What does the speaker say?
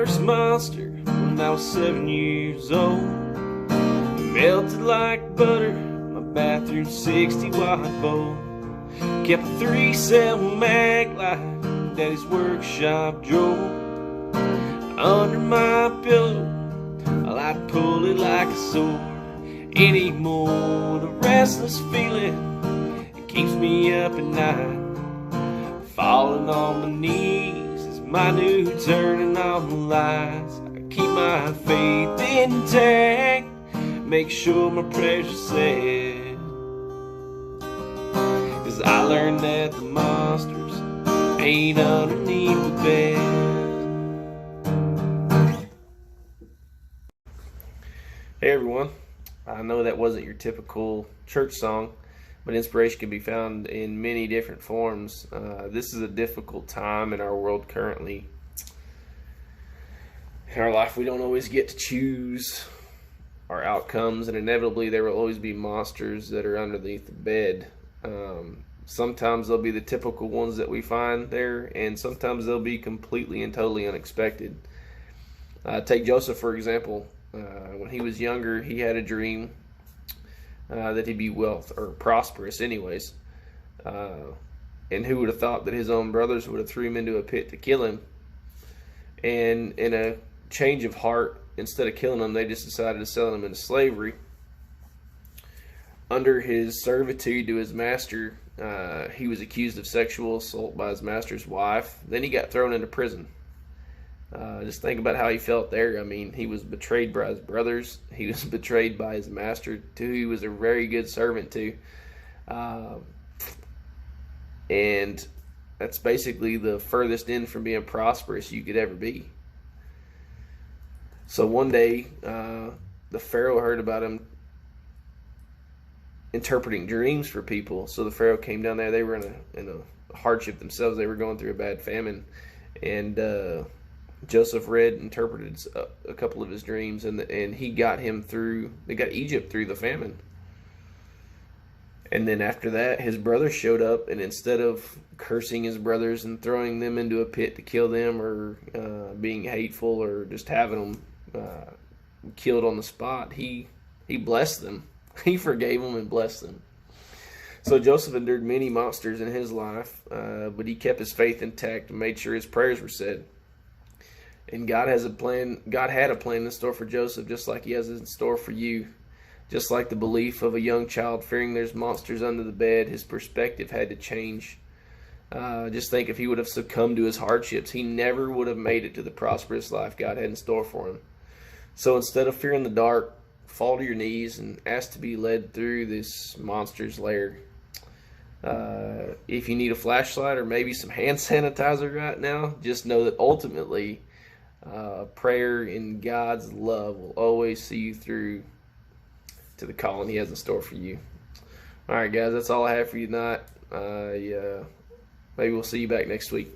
first monster when I was 7 years old. Melted like butter, my bathroom 60-watt bulb. Kept a 3-cell mag like Daddy's workshop drove. Under my pillow, I'd pull it like a sword. Anymore, the restless feeling, it keeps me up at night. Falling on my knees is my new turning on the lights. I keep my faith intact, make sure my prayers are said. 'Cause I learned that the monsters ain't underneath the bed. Hey everyone, I know that wasn't your typical church song, but inspiration can be found in many different forms. This is a difficult time in our world currently. In our life, we don't always get to choose our outcomes, and inevitably there will always be monsters that are underneath the bed. Sometimes they'll be the typical ones that we find there, and sometimes they'll be completely and totally unexpected. Take Joseph, for example. When he was younger, he had a dream that he'd be prosperous anyways. And who would have thought that his own brothers would have threw him into a pit to kill him? And in a change of heart, instead of killing him, they just decided to sell him into slavery. Under his servitude to his master, he was accused of sexual assault by his master's wife. Then he got thrown into prison. Just think about how he felt there. I mean, he was betrayed by his brothers. He was betrayed by his master, who he was a very good servant to. And that's basically the furthest in from being prosperous you could ever be. So one day, the Pharaoh heard about him interpreting dreams for people. So the Pharaoh came down there. They were in a hardship themselves. They were going through a bad famine. And Joseph interpreted a couple of his dreams, and he got him through. They got Egypt through the famine. And then after that, his brothers showed up, and instead of cursing his brothers and throwing them into a pit to kill them, or being hateful, or just having them killed on the spot, he blessed them. He forgave them and blessed them. So Joseph endured many monsters in his life, but he kept his faith intact and made sure his prayers were said. And God has a plan. God had a plan in store for Joseph, just like He has in store for you. Just like the belief of a young child fearing there's monsters under the bed, his perspective had to change. Just think, if he would have succumbed to his hardships, he never would have made it to the prosperous life God had in store for him. So instead of fearing the dark, fall to your knees and ask to be led through this monster's lair. If you need a flashlight or maybe some hand sanitizer right now, just know that ultimately, prayer and God's love will always see you through to the calling He has in store for you. All right, guys, that's all I have for you tonight. Maybe we'll see you back next week.